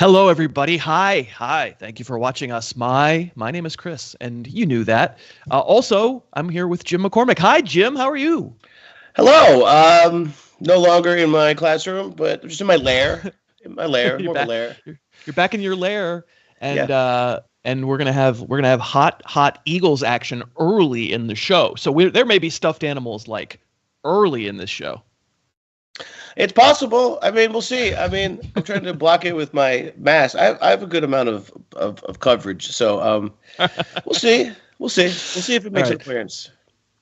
Hello, everybody. Hi. Thank you for watching us. My name is Chris, and you knew that. Also, I'm here with Jim McCormick. Hi, Jim. How are you? Hello. No longer in my classroom, but just in my lair. In my lair, You're more of a back. lair. You're back in your lair, and Yeah. we're gonna have hot Eagles action early in the show. So there may be stuffed animals like early in this show. It's possible. I mean, we'll see. I mean, I'm trying to block it with my mask. I have a good amount of coverage. So we'll see. We'll see. We'll see if it All makes an right. appearance.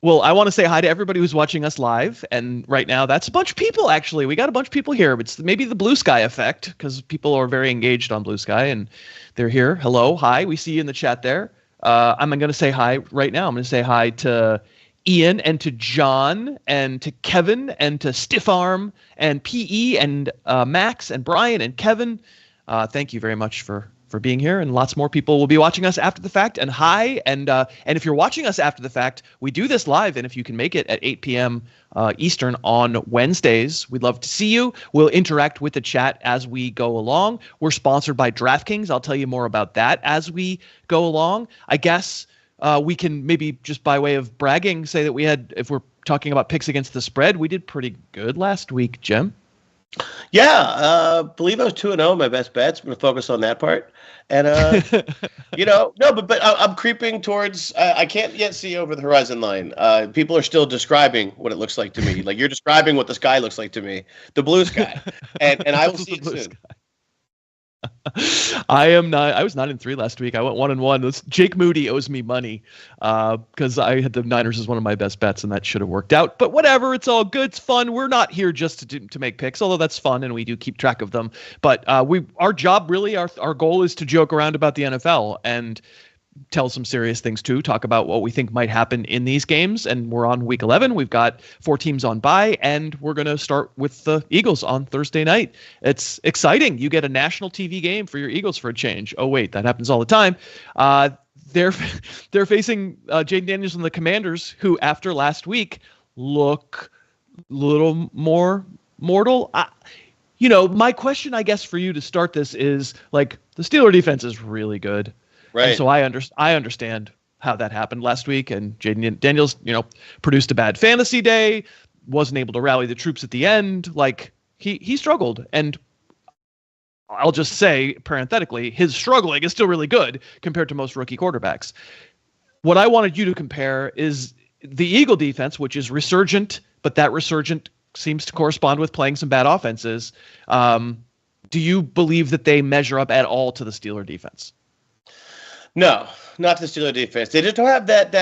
Well, I want to say hi to everybody who's watching us live. And right now, that's a bunch of people, actually. We got a bunch of people here. It's maybe the Blue Sky effect because people are very engaged on Blue Sky and they're here. Hello. Hi. We see you in the chat there. I'm going to say hi right now. I'm going to say hi to Ian and to John and to Kevin and to Stiff Arm and PE and Max and Brian and Kevin. Thank you very much for being here, and lots more people will be watching us after the fact. And hi, and if you're watching us after the fact, we do this live, and if you can make it at 8 p.m. Eastern on Wednesdays, we'd love to see you. We'll interact with the chat as we go along. We're sponsored by DraftKings. I'll tell you more about that as we go along. I guess we can maybe just by way of bragging say that we had, if we're talking about picks against the spread, we did pretty good last week, Jim. Yeah, believe I was 2-0. My best bets. I'm gonna focus on that part. And no, but I'm creeping towards. I can't yet see over the horizon line. People are still describing what it looks like to me. Like you're describing what the sky looks like to me, the blue sky, and I will see it soon. I was 9-3 last week. I went 1-1. Jake Moody owes me money because I had the Niners as one of my best bets, and that should have worked out. But whatever, it's all good. It's fun. We're not here just to make picks, although that's fun, and we do keep track of them. But our job really, our goal is to joke around about the NFL and tell some serious things too, talk about what we think might happen in these games. And we're on week 11. We've got 4 teams on bye, and we're going to start with the Eagles on Thursday night. It's exciting. You get a national TV game for your Eagles for a change. Oh, wait, that happens all the time. They're facing Jaden Daniels and the Commanders, who after last week look a little more mortal. My question, I guess, for you to start this is, like, the Steeler defense is really good. Right. And so I understand how that happened last week. And Jaden Daniels, produced a bad fantasy day, wasn't able to rally the troops at the end. Like he struggled. And I'll just say parenthetically, his struggling is still really good compared to most rookie quarterbacks. What I wanted you to compare is the Eagle defense, which is resurgent, but that resurgent seems to correspond with playing some bad offenses. Do you believe that they measure up at all to the Steeler defense? No, not the Steelers defense. They just don't have that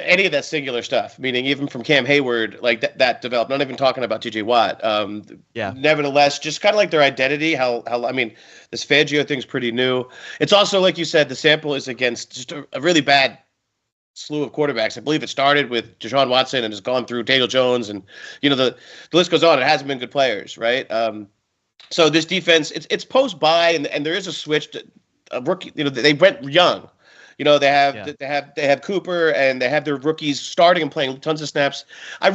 any of that singular stuff. Meaning, even from Cam Hayward, like that developed. Not even talking about T.J. Watt. Yeah. Nevertheless, just kind of like their identity. How I mean, this Fangio thing's pretty new. It's also, like you said, the sample is against just a really bad slew of quarterbacks. I believe it started with Deshaun Watson and has gone through Daniel Jones, and the list goes on. It hasn't been good players, right? So this defense, it's post bye, and there is a switch to a rookie. They went young. They have Cooper, and they have their rookies starting and playing tons of snaps. I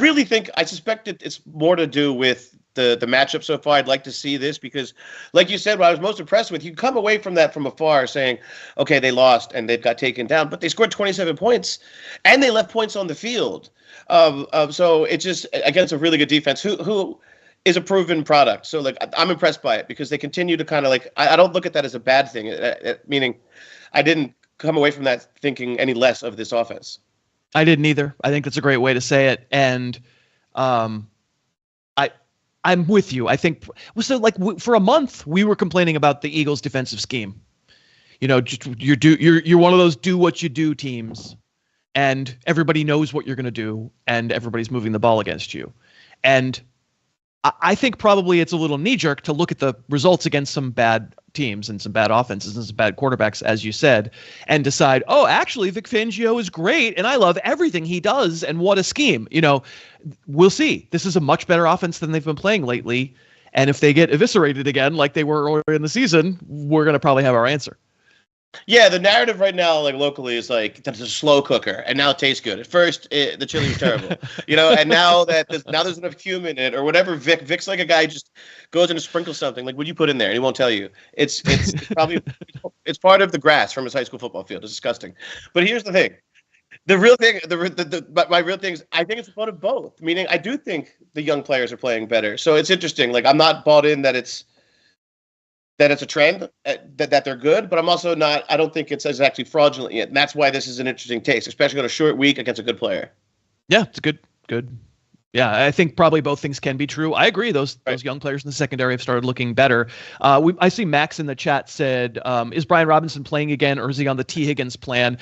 suspect it's more to do with the matchup so far. I'd like to see this because, like you said, what I was most impressed with, you come away from that from afar saying, okay, they lost and they've got taken down, but they scored 27 points and they left points on the field. So it's just against a really good defense who is a proven product. So like I'm impressed by it because they continue to kind of like I don't look at that as a bad thing. Meaning, I didn't come away from that thinking any less of this offense. I didn't either. I think that's a great way to say it, and I'm with you. I think so. Like for a month, we were complaining about the Eagles' defensive scheme. You're one of those do what you do teams, and everybody knows what you're going to do, and everybody's moving the ball against you, and I think probably it's a little knee-jerk to look at the results against some bad teams and some bad offenses and some bad quarterbacks, as you said, and decide, oh, actually, Vic Fangio is great, and I love everything he does, and what a scheme. We'll see. This is a much better offense than they've been playing lately, and if they get eviscerated again like they were earlier in the season, we're going to probably have our answer. Yeah, the narrative right now, like locally, is like that's a slow cooker, and now it tastes good. At first, the chili was terrible, and now that there's enough cumin in it or whatever. Vic's like a guy who just goes in and sprinkles something. Like, what do you put in there? And he won't tell you. It's probably it's part of the grass from his high school football field. It's disgusting. But here's the thing: the real thing, my real thing is, I think it's about both. Meaning, I do think the young players are playing better. So it's interesting. Like, I'm not bought in that it's a trend, that they're good, but I'm also not. I don't think it's actually fraudulent yet, and that's why this is an interesting taste, especially on a short week against a good player. Yeah, it's good. Yeah, I think probably both things can be true. I agree. Those young players in the secondary have started looking better. I see Max in the chat said, "Is Brian Robinson playing again, or is he on the T. Higgins plan?"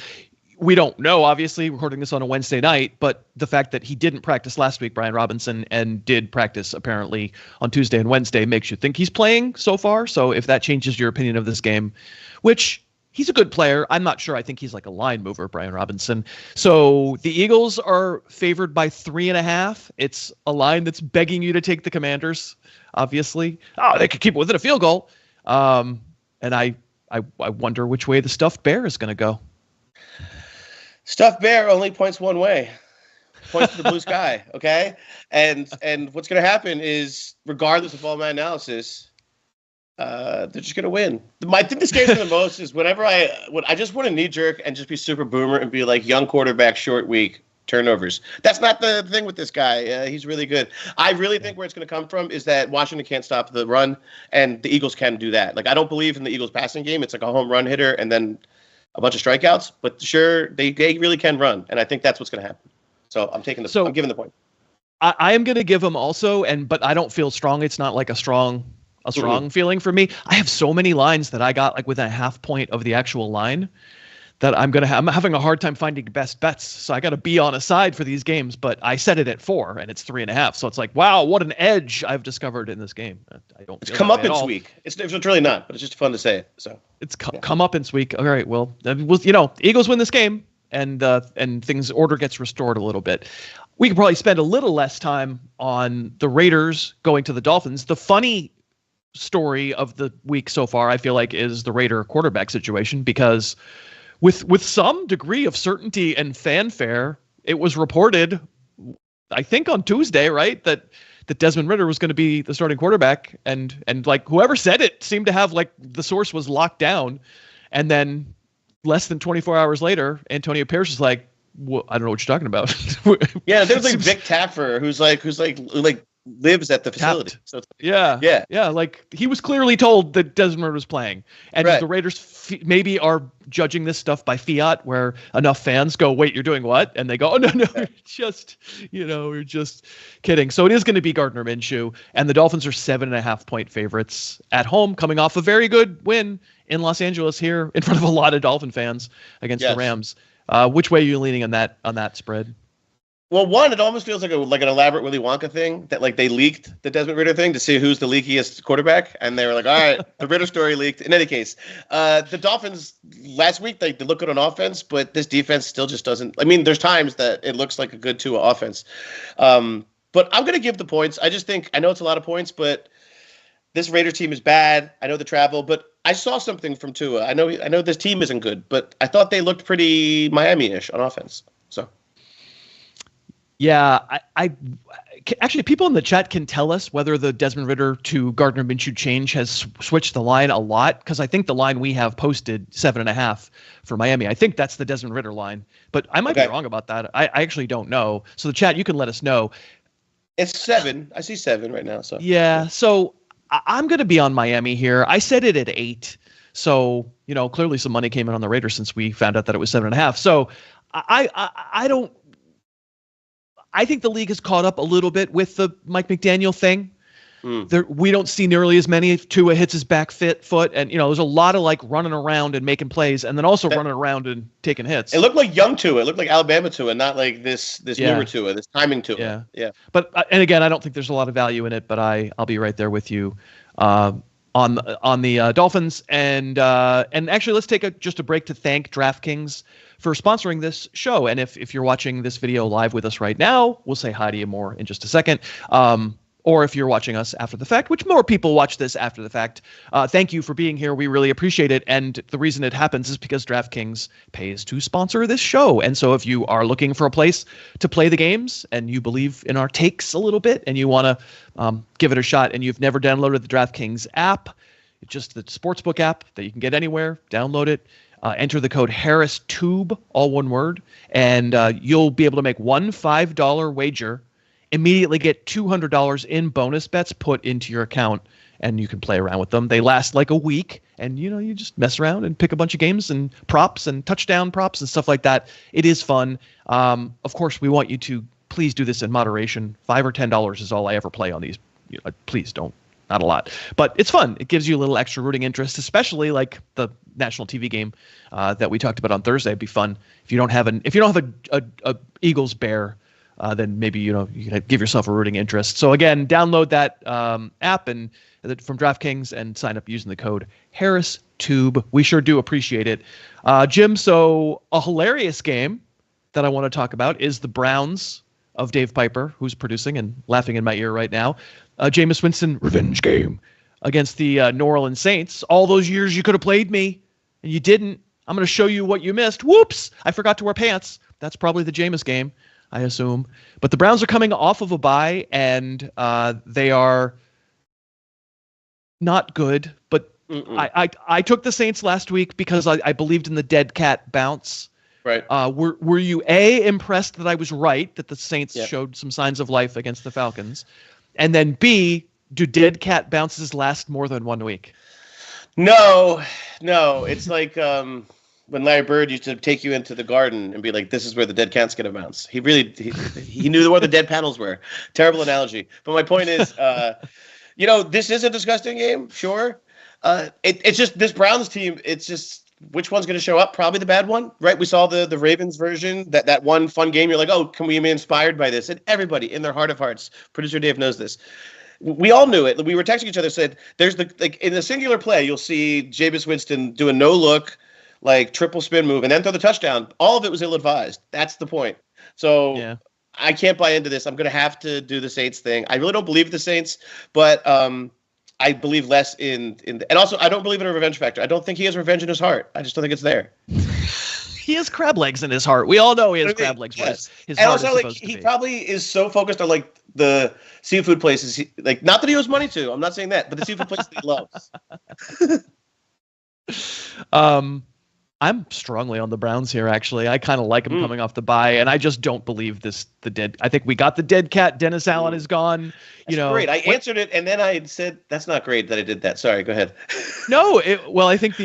We don't know, obviously, recording this on a Wednesday night, but the fact that he didn't practice last week, Brian Robinson, and did practice apparently on Tuesday and Wednesday makes you think he's playing so far. So if that changes your opinion of this game, which he's a good player, I'm not sure. I think he's like a line mover, Brian Robinson. So the Eagles are favored by 3.5. It's a line that's begging you to take the Commanders, obviously. Oh, they could keep it within a field goal. And I wonder which way the stuffed bear is going to go. Stuffed bear only points one way. Points to the blue sky, okay? And what's going to happen is, regardless of all my analysis, they're just going to win. I think this scares me the most is whenever I just want to knee jerk and just be super boomer and be like, young quarterback, short week, turnovers. That's not the thing with this guy. He's really good. I really think where it's going to come from is that Washington can't stop the run, and the Eagles can do that. Like, I don't believe in the Eagles passing game. It's like a home run hitter and then a bunch of strikeouts, but sure, they really can run, and I think that's what's going to happen. So I'm giving the point. I am going to give them also, but I don't feel strong. It's not like a strong feeling for me. I have so many lines that I got like within a half point of the actual line that I'm having a hard time finding best bets. So I got to be on a side for these games, but I set it at 4 and it's 3.5. So it's like, wow, what an edge I've discovered in this game. I don't. It's comeuppance week. It's really not, but it's just fun to say it. So it's comeuppance week. All right, well, Eagles win this game, and things order gets restored a little bit. We could probably spend a little less time on the Raiders going to the Dolphins. The funny story of the week so far, I feel like, is the Raider quarterback situation, because with some degree of certainty and fanfare, it was reported, I think on Tuesday, right, that Desmond Ridder was going to be the starting quarterback, and like whoever said it seemed to have like the source was locked down, and then less than 24 hours later, Antonio Pierce is like, well, I don't know what you're talking about. Yeah, there's like Vic Taffer who's lives at the facility. So it's yeah. Like he was clearly told that Desmond Ridder was playing, and the Raiders maybe are judging this stuff by fiat, where enough fans go, "Wait, you're doing what?" And they go, "Oh no, we're just kidding." So it is going to be Gardner Minshew, and the Dolphins are 7.5 point favorites at home, coming off a very good win in Los Angeles here in front of a lot of Dolphin fans against the Rams. Which way are you leaning on that spread? Well, one, it almost feels like an elaborate Willy Wonka thing, that like they leaked the Desmond Ridder thing to see who's the leakiest quarterback, and they were like, all right, the Ridder story leaked. In any case, the Dolphins last week, they look good on offense, but this defense still just doesn't. I mean, there's times that it looks like a good Tua offense. But I'm going to give the points. I just think, I know it's a lot of points, but this Raiders team is bad. I know the travel, but I saw something from Tua. I know this team isn't good, but I thought they looked pretty Miami-ish on offense. So. Yeah, I actually, people in the chat can tell us whether the Desmond Ridder to Gardner Minshew change has switched the line a lot, because I think the line we have posted 7.5 for Miami. I think that's the Desmond Ridder line, but I might be wrong about that. I actually don't know. So the chat, you can let us know. It's 7. I see 7 right now. So yeah. So I'm going to be on Miami here. I said it at 8. So, clearly some money came in on the Raiders since we found out that it was 7.5. So I think the league has caught up a little bit with the Mike McDaniel thing. We don't see nearly as many. Tua hits his back foot, and there's a lot of like running around and making plays, and then also running around and taking hits. It looked like young Tua. It looked like Alabama Tua, not like this newer Tua, this timing Tua. Yeah. But and again, I don't think there's a lot of value in it. But I'll be right there with you on the Dolphins, and actually let's take just a break to thank DraftKings for sponsoring this show. And if you're watching this video live with us right now, we'll say hi to you more in just a second. or if you're watching us after the fact, which more people watch this after the fact, thank you for being here. We really appreciate it. And the reason it happens is because DraftKings pays to sponsor this show. And so if you are looking for a place to play the games and you believe in our takes a little bit and you want to give it a shot and you've never downloaded the DraftKings app, it's just the sportsbook app that you can get anywhere, download it. Enter the code HarrisTube, all one word, and you'll be able to make one $5 wager, immediately get $200 in bonus bets put into your account, and you can play around with them. They last like a week, and you just mess around and pick a bunch of games and props and touchdown props and stuff like that. It is fun. Of course, we want you to please do this in moderation. $5 or $10 is all I ever play on these. Please don't. Not a lot, but it's fun. It gives you a little extra rooting interest, especially like the national TV game that we talked about on Thursday. It'd be fun if you don't have a Eagles Bear, then maybe you can give yourself a rooting interest. So again, download that app and from DraftKings and sign up using the code HarrisTube. We sure do appreciate it, Jim. So a hilarious game that I want to talk about is the Browns of Dave Piper, who's producing and laughing in my ear right now. Jameis Winston revenge game against the New Orleans Saints. All those years you could have played me, and you didn't. I'm going to show you what you missed. Whoops! I forgot to wear pants. That's probably the Jameis game, I assume. But the Browns are coming off of a bye, and they are not good. But I took the Saints last week because I believed in the dead cat bounce. Right. Were you impressed that I was right, that the Saints showed some signs of life against the Falcons? And then B, do dead cat bounces last more than 1 week? No. It's like when Larry Bird used to take you into the garden and be like, this is where the dead cat's going to bounce. He knew where the dead panels were. Terrible analogy. But my point is, this is a disgusting game, sure. It's just this Browns team, it's just, which one's going to show up? Probably the bad one, right? We saw the Ravens version, that one fun game. You're like, oh, can we be inspired by this? And everybody in their heart of hearts, producer Dave knows this. We all knew it. We were texting each other, said, there's in the singular play, you'll see Jameis Winston do a no look, like triple spin move, and then throw the touchdown. All of it was ill-advised. That's the point. So I can't buy into this. I'm going to have to do the Saints thing. I really don't believe the Saints, but I believe less and also I don't believe in a revenge factor. I don't think he has revenge in his heart. I just don't think it's there. He has crab legs in his heart. We all know he has crab legs. Yes. His and heart also, is like, supposed to he be. probably is so focused on like the seafood places. Not that he owes money to. I'm not saying that, but the seafood places he loves. I'm strongly on the Browns here, actually. I kind of like him coming off the bye, and I just don't believe I think we got the dead cat. Dennis Allen is gone. That's great. I answered it, and then I said, that's not great that I did that. Sorry, go ahead. No, I think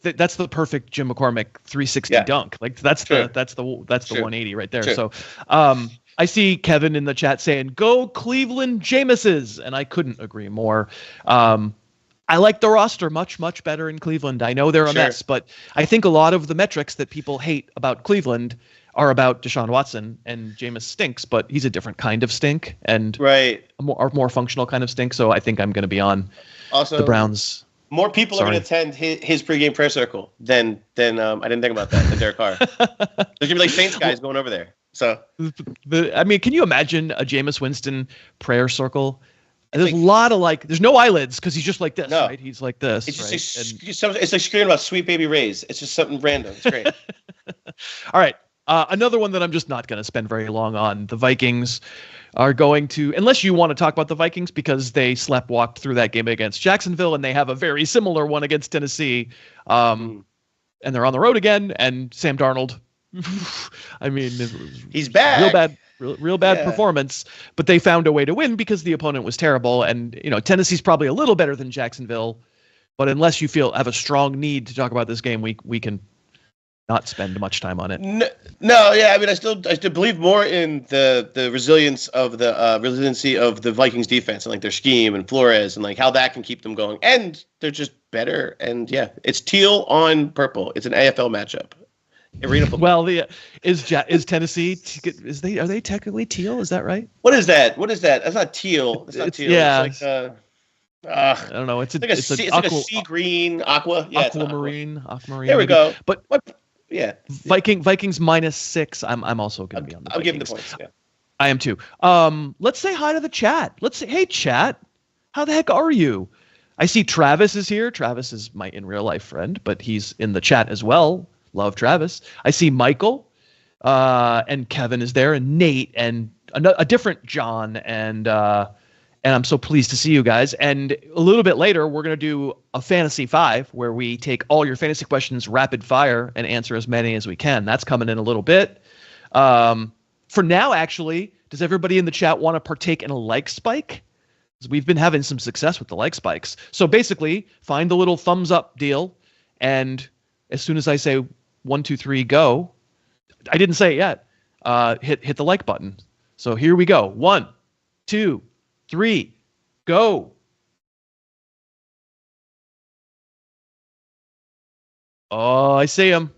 that's the perfect Jim McCormick 360 dunk. Like that's the 180 right there. Sure. So I see Kevin in the chat saying, go Cleveland Jameses, and I couldn't agree more. I like the roster much, much better in Cleveland. I know they're a mess, but I think a lot of the metrics that people hate about Cleveland are about Deshaun Watson, and Jameis stinks, but he's a different kind of stink and a more functional kind of stink. So I think I'm going to be on the Browns. More people are going to attend his pregame prayer circle than I didn't think about that, than Derek Carr. There's going to be like Saints guys going over there. So can you imagine a Jameis Winston prayer circle? And there's a lot of there's no eyelids because he's just like this, right? He's like this. It's just it's like screaming about Sweet Baby Ray's. It's just something random. It's great. All right. Another one that I'm just not going to spend very long on. The Vikings are going to, unless you want to talk about the Vikings because they sleptwalked through that game against Jacksonville and they have a very similar one against Tennessee. And they're on the road again. And Sam Darnold, I mean, he's back. Real bad performance, but they found a way to win because the opponent was terrible. And, Tennessee's probably a little better than Jacksonville, but unless you have a strong need to talk about this game, we can not spend much time on it. No, yeah. I mean, I still believe more in the resiliency of the Vikings defense and like their scheme and Flores and like how that can keep them going. And they're just better. And it's teal on purple. It's an AFL matchup. Well, is Tennessee are they technically teal? Is that right? What is that? That's not teal. It's not teal. Yeah. It's like I don't know. It's like a sea green aqua. Yeah, aquamarine. There we go. But Vikings -6. I'm also going to be on the Vikings. I'll give them the points. Yeah. I am too. Let's say hi to the chat. Let's say, hey, chat, how the heck are you? I see Travis is here. Travis is my in real life friend, but he's in the chat as well. Love Travis. I see Michael, and Kevin is there, and Nate, and a different John, and I'm so pleased to see you guys. And a little bit later, we're going to do a Fantasy 5 where we take all your fantasy questions rapid fire and answer as many as we can. That's coming in a little bit. For now, actually, does everybody in the chat want to partake in a like spike? Because we've been having some success with the like spikes. So basically, find the little thumbs up deal, and as soon as I say 1, 2, 3, go, I didn't say it yet, hit the like button. So here we go. 1, 2, 3, go. Oh, I see them.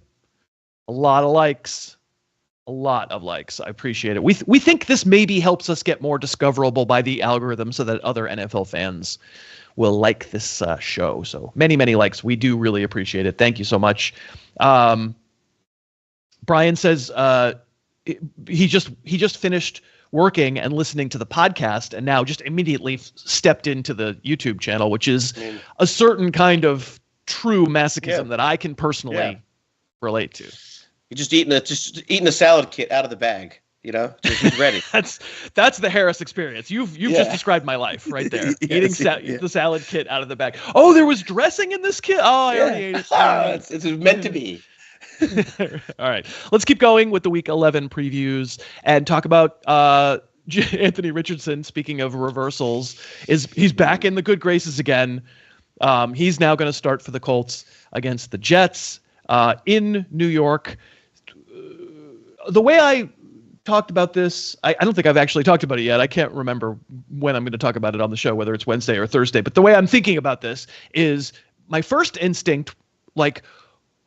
A lot of likes. A lot of likes. I appreciate it. We think this maybe helps us get more discoverable by the algorithm so that other NFL fans will like this show. So many, many likes. We do really appreciate it. Thank you so much. Brian says he just finished working and listening to the podcast and now just immediately stepped into the YouTube channel, which is a certain kind of true masochism that I can personally relate to. You're just eating a salad kit out of the bag, just ready. That's the Harris experience. You've just described my life right there. Eating the salad kit out of the bag. Oh, there was dressing in this kit. Oh, I already ate it. It's meant to be. All right, let's keep going with the Week 11 previews and talk about Anthony Richardson. Speaking of reversals, he's back in the good graces again. He's now going to start for the Colts against the Jets in New York. The way I talked about this, I don't think I've actually talked about it yet. I can't remember when I'm going to talk about it on the show, whether it's Wednesday or Thursday. But the way I'm thinking about this is my first instinct, like,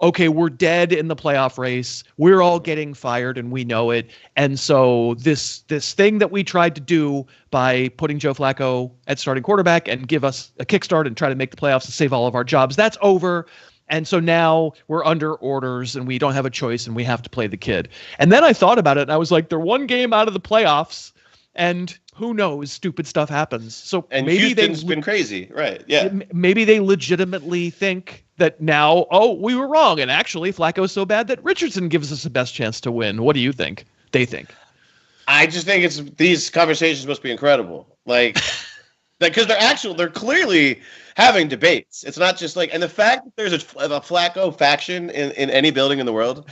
okay, we're dead in the playoff race. We're all getting fired and we know it. And so this thing that we tried to do by putting Joe Flacco at starting quarterback and give us a kickstart and try to make the playoffs and save all of our jobs, that's over. And so now we're under orders and we don't have a choice and we have to play the kid. And then I thought about it and I was like, they're one game out of the playoffs and who knows, stupid stuff happens. So and maybe Houston's been crazy, right? Yeah. Maybe they legitimately think that now, we were wrong. And actually Flacco's so bad that Richardson gives us the best chance to win. What do you think? They think. I just think these conversations must be incredible. Like, because they're clearly having debates. It's not just like, and the fact that there's a Flacco faction in any building in the world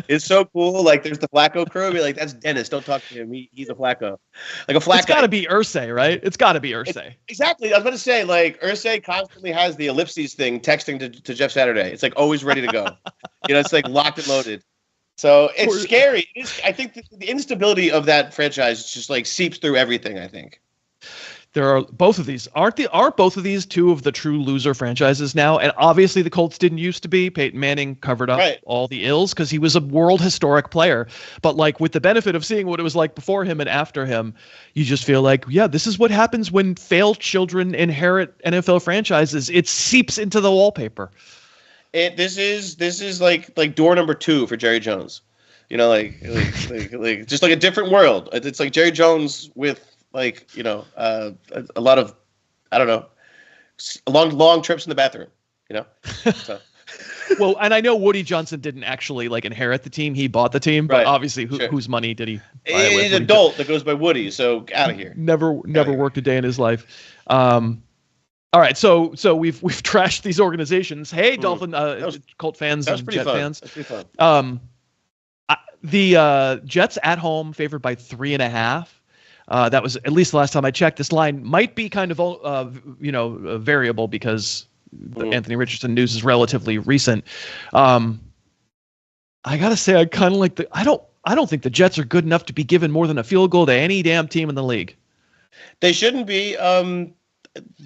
is so cool. Like, there's the Flacco crew. Be like, that's Dennis. Don't talk to him. He's a Flacco. Like a Flacco. It's got to be Irsay, right? It's got to be Irsay. Exactly. I was about to say, like, Irsay constantly has the ellipses thing texting to Jeff Saturday. It's like always ready to go. It's like locked and loaded. So it's scary. I think the instability of that franchise just like seeps through everything, I think. There are both of these. Aren't both of these two of the true loser franchises now? And obviously the Colts didn't used to be. Peyton Manning covered up all the ills because he was a world historic player. But like with the benefit of seeing what it was like before him and after him, you just feel like, this is what happens when failed children inherit NFL franchises. It seeps into the wallpaper. This is like door number 2 for Jerry Jones. Like just like a different world. It's like Jerry Jones with like, a lot of, I don't know, long trips in the bathroom, So. Well, and I know Woody Johnson didn't actually like inherit the team. He bought the team, but obviously whose money did he buy He's an adult that goes by Woody, so out of here. Never worked a day in his life. All right, so we've trashed these organizations. Hey, Dolphin, Colt fans and Jet fans. That was pretty fun. The Jets at home favored by 3.5. That was, at least the last time I checked, this line might be kind of, variable because the Anthony Richardson news is relatively recent. I gotta say, I kind of like I don't think the Jets are good enough to be given more than a field goal to any damn team in the league. They shouldn't be.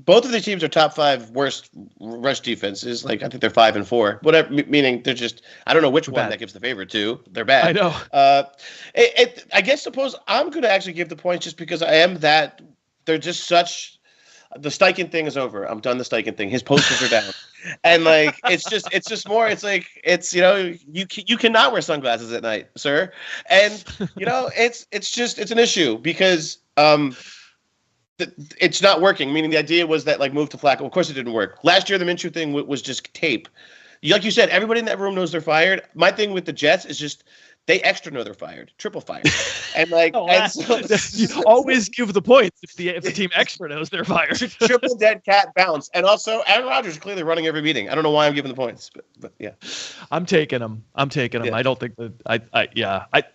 Both of these teams are top 5 worst rush defenses. Like, I think they're 5 and 4. Whatever, meaning they're just, I don't know which one that gives the favor to. They're bad. I know. I guess suppose I'm going to actually give the points just because I am that. They're just such. The Steichen thing is over. I'm done the Steichen thing. His posters are down. And like it's just more. It's like it's you cannot wear sunglasses at night, sir. And it's an issue because it's not working. Meaning the idea was that like move to Flacco. Of course it didn't work. Last year the Minshew thing was just tape. Like you said, everybody in that room knows they're fired. My thing with the Jets is just they extra know they're fired, triple fired, and like you always give the points if the team extra knows they're fired. Triple dead cat bounce, and also Aaron Rodgers is clearly running every meeting. I don't know why I'm giving the points, but yeah, I'm taking them. Yeah. I don't think that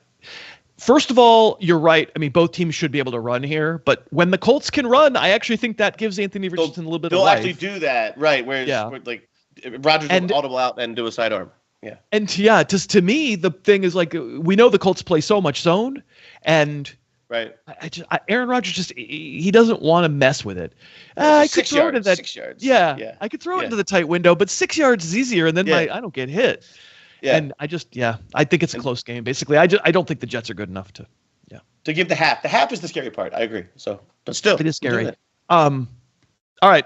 First of all, you're right. I mean, both teams should be able to run here, but when the Colts can run, I actually think that gives Anthony Richardson a little bit of life. They'll actually do that, right? Whereas like Rodgers will audible out and do a sidearm. Yeah. And just to me, the thing is like we know the Colts play so much zone, and right. Aaron Rodgers he doesn't want to mess with it. I could throw it in that 6 yards. Yeah, I could throw it into the tight window, but 6 yards is easier, and then I don't get hit. Yeah. And I think it's a close game. Basically, I don't think the Jets are good enough to give the half. The half is the scary part. I agree. So, but still, it is scary. All right.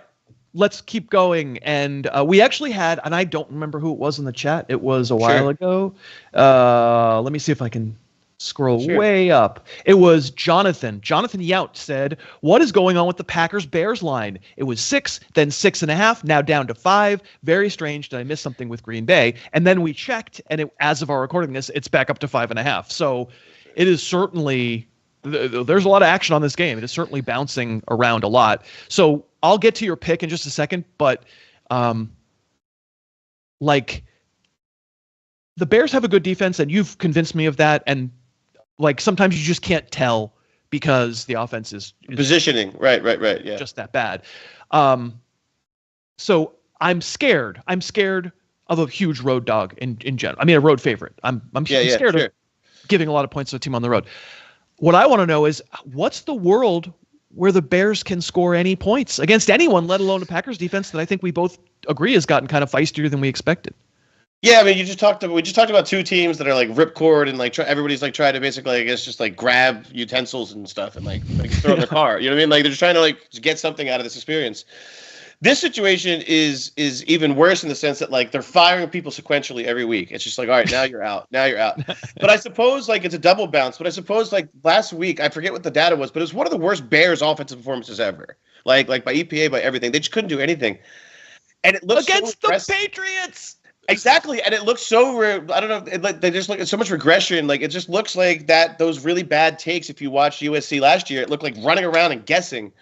Let's keep going. And we actually had, and I don't remember who it was in the chat. It was a while ago. Let me see if I can scroll way up. It was Jonathan. Jonathan Yount said, "What is going on with the Packers-Bears line? It was 6, then 6.5, now down to 5. Very strange. Did I miss something with Green Bay?" And then we checked, and as of our recording this, it's back up to 5.5. So it is certainly... There's a lot of action on this game. It is certainly bouncing around a lot. So I'll get to your pick in just a second, but like the Bears have a good defense, and you've convinced me of that. And like sometimes you just can't tell because the offense is positioning. Right. Yeah, just that bad. So I'm scared. I'm scared of a huge road dog in general. I mean, a road favorite. I'm scared of giving a lot of points to a team on the road. What I want to know is what's the world where the Bears can score any points against anyone, let alone a Packers defense that I think we both agree has gotten kind of feistier than we expected. Yeah, I mean, we just talked about two teams that are like ripcord and like everybody's like trying to basically, I guess, just like grab utensils and stuff and like throw in their car. You know what I mean? Like they're just trying to like get something out of this experience. This situation is even worse in the sense that like they're firing people sequentially every week. It's just like, all right, now you're out. But I suppose like it's a double bounce. But I suppose like last week, I forget what the data was, but it was one of the worst Bears offensive performances ever. Like by EPA, by everything, they just couldn't do anything. And it looks against the Patriots. Exactly, and it looks so. I don't know. They just look at so much regression. Like it just looks like that. Those really bad takes. If you watched USC last year, it looked like running around and guessing.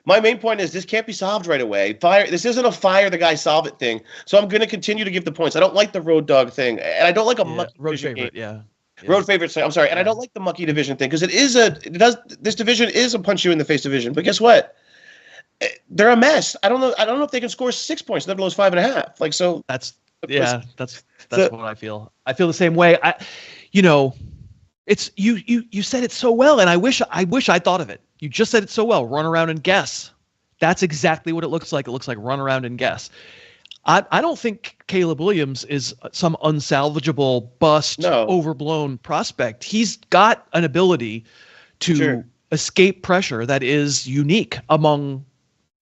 My main point is this can't be solved right away. This isn't a fire the guy solve it thing. So I'm going to continue to give the points. I don't like the road dog thing, and I don't like a mucky road favorite. Game. Yeah. Road favorite. I'm sorry, and I don't like the mucky division thing because this division is a punch you in the face division. But guess what? They're a mess. I don't know if they can score 6 points, never lose 5.5. Like so. That's what I feel. I feel the same way. It's you said it so well, and I wish I thought of it. You just said it so well. Run around and guess. That's exactly what it looks like. It looks like run around and guess. I don't think Caleb Williams is some unsalvageable bust, overblown prospect. He's got an ability to escape pressure that is unique among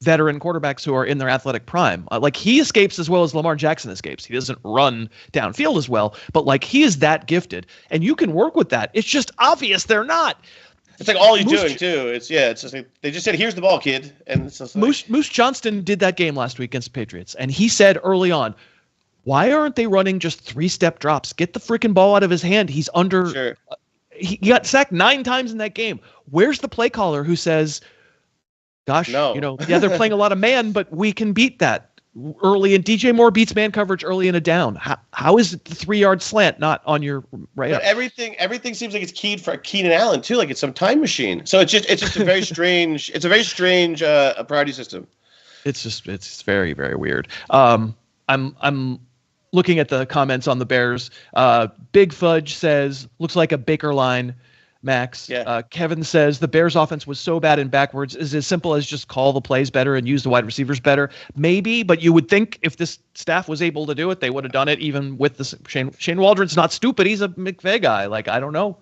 veteran quarterbacks who are in their athletic prime. Like he escapes as well as Lamar Jackson escapes. He doesn't run downfield as well, but like he is that gifted, and you can work with that. It's just obvious they're not. It's like all he's doing too. It's just like they just said, "Here's the ball, kid." And it's just like, Moose Johnston did that game last week against the Patriots, and he said early on, "Why aren't they running just 3-step drops? Get the freaking ball out of his hand. He's under." Sure. He got sacked 9 times in that game. Where's the play caller who says, "Gosh, they're playing a lot of man, but we can beat that early." And DJ Moore beats man coverage early in a down. How is the 3-yard slant not on your right? But everything seems like it's keyed for Keenan Allen too, like it's some time machine. So it's just a very strange. It's a very strange priority system. It's very, very weird. I'm looking at the comments on the Bears. Big Fudge says looks like a Baker line. Max. Yeah. Kevin says the Bears offense was so bad and backwards. Is as simple as just call the plays better and use the wide receivers better? Maybe, but you would think if this staff was able to do it, they would have done it even with the Shane Waldron's not stupid. He's a McVay guy. Like, I don't know.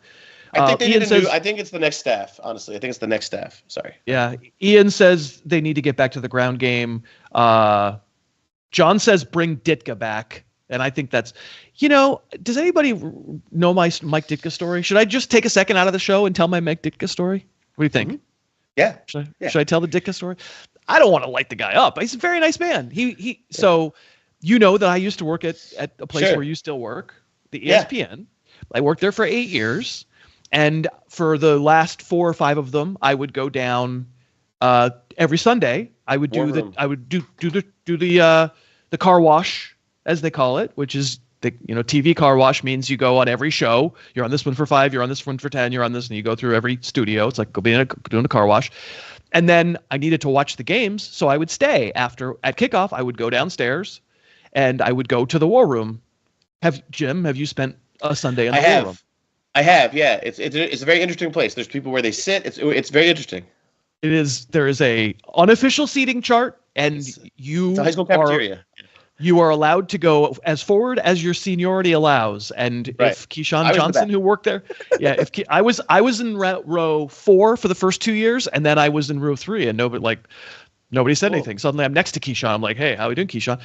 I think I think it's the next staff, honestly. I think it's the next staff. Sorry. Yeah. Ian says they need to get back to the ground game. John says bring Ditka back. And I think that's, does anybody know my Mike Ditka story? Should I just take a second out of the show and tell my Mike Ditka story? What do you think? Mm-hmm. Yeah. Should I tell the Ditka story? I don't want to light the guy up. He's a very nice man. So that I used to work at a place where you still work, the ESPN. Yeah. I worked there for 8 years. And for the last 4 or 5 of them, I would go down every Sunday. I would do the car wash, as they call it, which is the TV car wash means you go on every show. You're on this one for 5, you're on this one for 10, you're on this, and you go through every studio. It's like doing a car wash. And then I needed to watch the games, so I would stay at kickoff. I would go downstairs, and I would go to the war room. Have you spent a Sunday in the war room? I have, yeah. It's a very interesting place. There's people where they sit. It's very interesting. It is. There is a unofficial seating chart, and it's a high school cafeteria. You are allowed to go as forward as your seniority allows. And if Keyshawn Johnson, who worked there, I was in row 4 for the first 2 years, and then I was in row 3, and nobody said anything. Suddenly I'm next to Keyshawn. I'm like, hey, how are we doing, Keyshawn?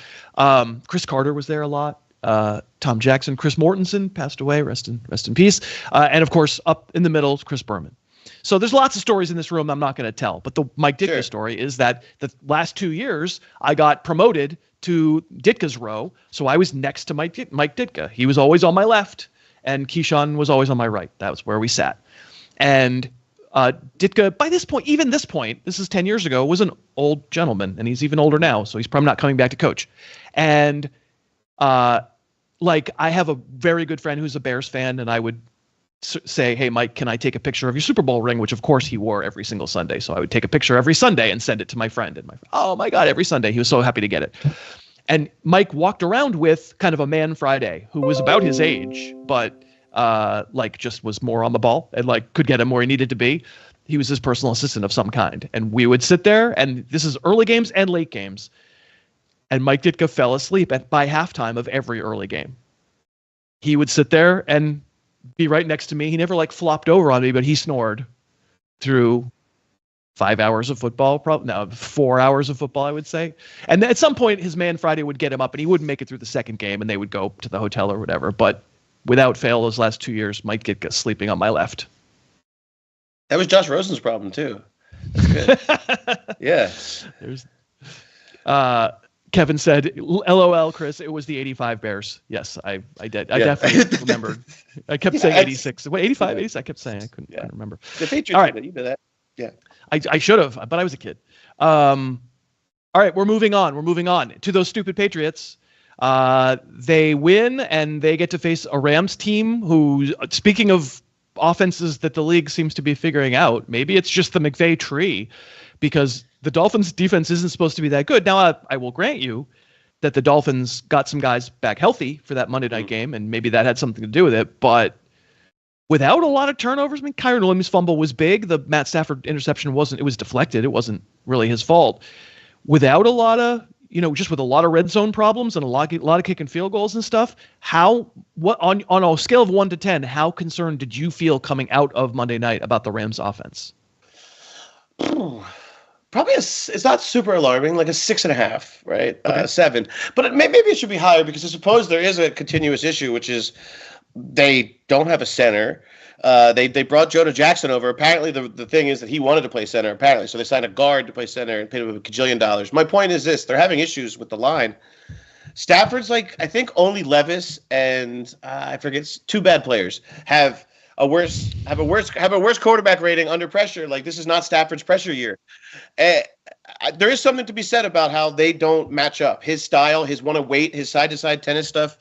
Chris Carter was there a lot. Tom Jackson, Chris Mortensen passed away. Rest in peace. And of course, up in the middle, Chris Berman. So there's lots of stories in this room I'm not going to tell. But the Mike Ditka story is that the last 2 years I got promoted to Ditka's row, so I was next to Mike Ditka. He was always on my left, and Keyshawn was always on my right. That was where we sat. And Ditka, by this point, this is 10 years ago, was an old gentleman, and he's even older now, so he's probably not coming back to coach. And I have a very good friend who's a Bears fan, and I would say, hey, Mike, can I take a picture of your Super Bowl ring? Which, of course, he wore every single Sunday. So I would take a picture every Sunday and send it to my friend. And oh, my God, every Sunday. He was so happy to get it. And Mike walked around with kind of a man Friday who was about his age, but just was more on the ball and could get him where he needed to be. He was his personal assistant of some kind. And we would sit there, and this is early games and late games. And Mike Ditka fell asleep by halftime of every early game. He would sit there and be right next to me. He never flopped over on me, but he snored through 5 hours of football, 4 hours of football, I would say. And at some point, his man Friday would get him up, and he wouldn't make it through the second game, and they would go to the hotel or whatever. But without fail, those last 2 years, Mike Ditka sleeping on my left. That was Josh Rosen's problem too. That's good. Yeah. Kevin said, LOL, Chris, it was the 85 Bears. Yes, I did. I definitely remembered. I kept saying 86. What, 85, 86? I kept saying. I couldn't remember. The Patriots, all right. You know that. Yeah. I should have, but I was a kid. All right, we're moving on to those stupid Patriots. They win, and they get to face a Rams team who, speaking of offenses that the league seems to be figuring out, maybe it's just the McVay tree, because the Dolphins' defense isn't supposed to be that good. Now, I will grant you that the Dolphins got some guys back healthy for that Monday night game, and maybe that had something to do with it. But without a lot of turnovers, Kyron Williams' fumble was big. The Matt Stafford interception it was deflected. It wasn't really his fault. Without a lot of, just with a lot of red zone problems and a lot of kicking field goals and stuff, on a scale of 1 to 10, how concerned did you feel coming out of Monday night about the Rams offense? Probably it's not super alarming, like a 6.5, right? Okay. 7. But maybe it should be higher, because I suppose there is a continuous issue, which is they don't have a center. They brought Jonah Jackson over. Apparently, the thing is that he wanted to play center, apparently. So they signed a guard to play center and paid him $1 gajillion. My point is this. They're having issues with the line. Stafford's I think only Levis and I forget, 2 bad players have a worse quarterback rating under pressure. This is not Stafford's pressure year. There is something to be said about how they don't match up. His style, his want to wait, his side-to-side tennis stuff,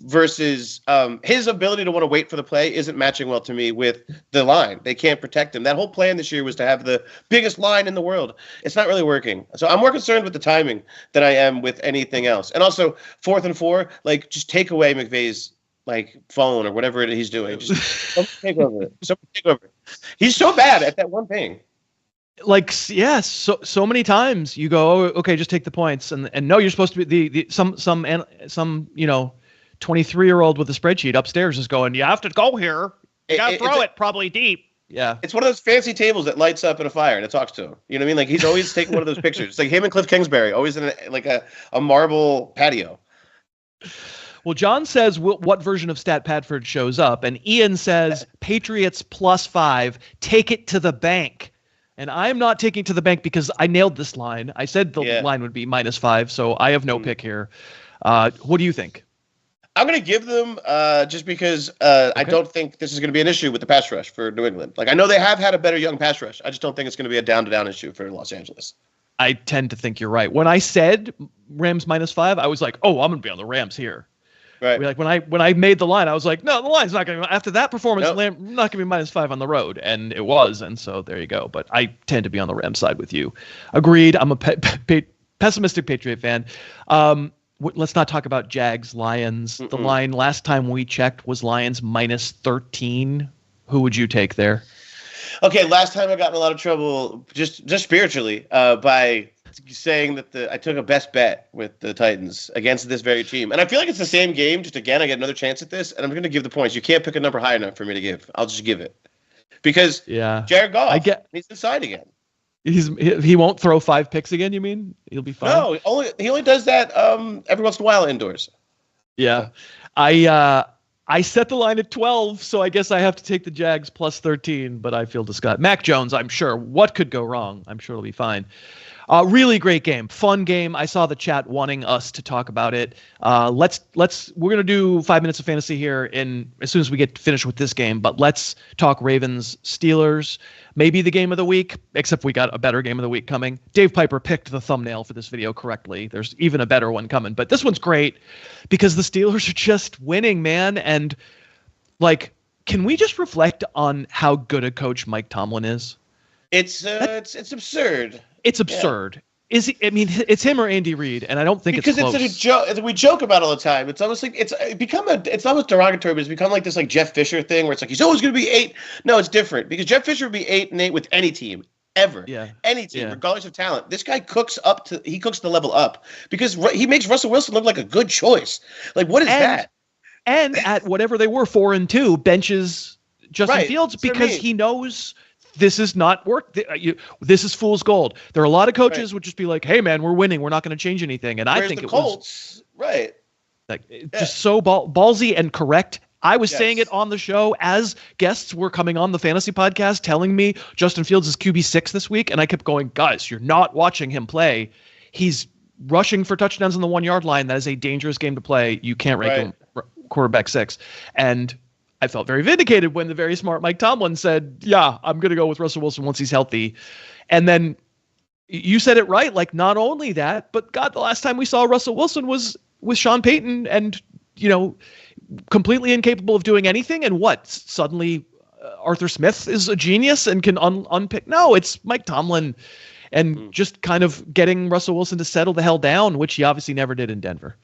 versus his ability to want to wait for the play isn't matching well to me with the line. They can't protect him. That whole plan this year was to have the biggest line in the world. It's not really working. So I'm more concerned with the timing than I am with anything else. And also, 4th and 4, just take away McVay's phone or whatever it is he's doing. Just take over it. Somebody take over it. He's so bad at that one thing. So many times you go, oh, okay, just take the points, and no, you're supposed to be some 23-year-old with a spreadsheet upstairs is going, you have to go here, you got to throw it probably deep. Yeah. It's one of those fancy tables that lights up in a fire and it talks to him. You know what I mean? Like he's always taking one of those pictures. It's like him and Cliff Kingsbury, always in a marble patio. Well, John says what version of Stat Padford shows up, and Ian says Patriots +5, take it to the bank. And I'm not taking it to the bank because I nailed this line. I said the line would be -5, so I have no pick here. What do you think? I'm going to give them just because I don't think this is going to be an issue with the pass rush for New England. Like I know they have had a better young pass rush. I just don't think it's going to be a down-to-down issue for Los Angeles. I tend to think you're right. When I said Rams -5, I was like, oh, I'm going to be on the Rams here. Right. Like when I made the line, I was like, no, the line's not going to. After that performance, Nope. not going to be -5 on the road, and it was, and so there you go. But I tend to be on the Rams side with you. Agreed. I'm a pessimistic Patriot fan. Let's not talk about Jags Lions. The line last time we checked was Lions -13. Who would you take there? Okay, last time I got in a lot of trouble just spiritually by saying that I took a best bet with the Titans against this very team. And I feel like it's the same game. Just again, I get another chance at this, and I'm going to give the points. You can't pick a number high enough for me to give. I'll just give it. Because Jared Goff, he's inside again. He won't throw 5 picks again, you mean? He'll be fine? No, he only does that every once in a while indoors. Yeah. I set the line at 12, so I guess I have to take the Jags +13, but I feel disgusted. Mac Jones, I'm sure. What could go wrong? I'm sure it'll be fine. Really great game, fun game. I saw the chat wanting us to talk about it. We're gonna do 5 minutes of fantasy here as soon as we get finished with this game. But let's talk Ravens Steelers. Maybe the game of the week, except we got a better game of the week coming. Dave Piper picked the thumbnail for this video correctly. There's even a better one coming, but this one's great because the Steelers are just winning, man. And like, can we just reflect on how good a coach Mike Tomlin is? It's absurd. It's absurd. Yeah. It's him or Andy Reid, and I don't think because it's close. It's a joke. We joke about it all the time. It's almost like it's almost derogatory, but it's become like this like Jeff Fisher thing where it's like he's always going to be 8. No, it's different because Jeff Fisher would be 8-8 with any team ever. Yeah. Any team, regardless of talent. This guy cooks the level up because he makes Russell Wilson look like a good choice. Like what is that? And at whatever they were 4-2, benches Justin Fields because he knows. This is not work. This is fool's gold. There are a lot of coaches would just be like, "Hey, man, we're winning. We're not going to change anything." And I think the Colts, just so ballsy and correct. I was saying it on the show as guests were coming on the fantasy podcast, telling me Justin Fields is QB6 this week, and I kept going, "Guys, you're not watching him play. He's rushing for touchdowns on the 1-yard line. That is a dangerous game to play. You can't rank him quarterback 6." And I felt very vindicated when the very smart Mike Tomlin said, yeah, I'm going to go with Russell Wilson once he's healthy. And then you said it right. Like, not only that, but God, the last time we saw Russell Wilson was with Sean Payton and, completely incapable of doing anything. And what? Suddenly Arthur Smith is a genius and can unpick. No, it's Mike Tomlin and just kind of getting Russell Wilson to settle the hell down, which he obviously never did in Denver.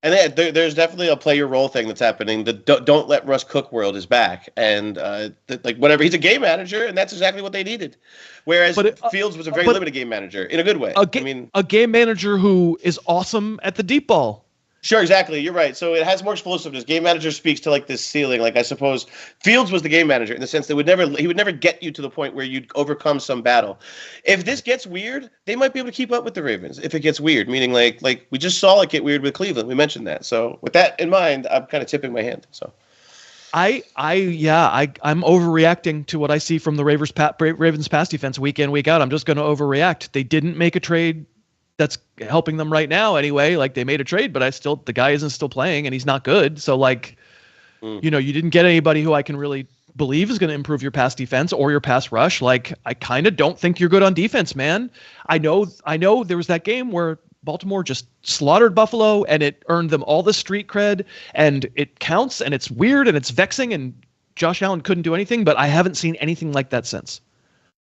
And there's definitely a play your role thing that's happening. The don't let Russ cook world is back, and whatever, he's a game manager, and that's exactly what they needed. Whereas Fields was a very limited game manager in a good way. A game manager who is awesome at the deep ball. Sure, exactly. You're right. So it has more explosiveness. Game manager speaks to like this ceiling. Like I suppose Fields was the game manager in the sense that he would never get you to the point where you'd overcome some battle. If this gets weird, they might be able to keep up with the Ravens. If it gets weird, meaning like we just saw it get weird with Cleveland. We mentioned that. So with that in mind, I'm kind of tipping my hand. So I'm overreacting to what I see from the Ravens pass defense week in, week out. I'm just going to overreact. They didn't make a trade that's helping them right now anyway. Like they made a trade, but the guy isn't still playing and he's not good. So you didn't get anybody who I can really believe is going to improve your pass defense or your pass rush. Like I kind of don't think you're good on defense, man. I know there was that game where Baltimore just slaughtered Buffalo and it earned them all the street cred and it counts and it's weird and it's vexing and Josh Allen couldn't do anything, but I haven't seen anything like that since.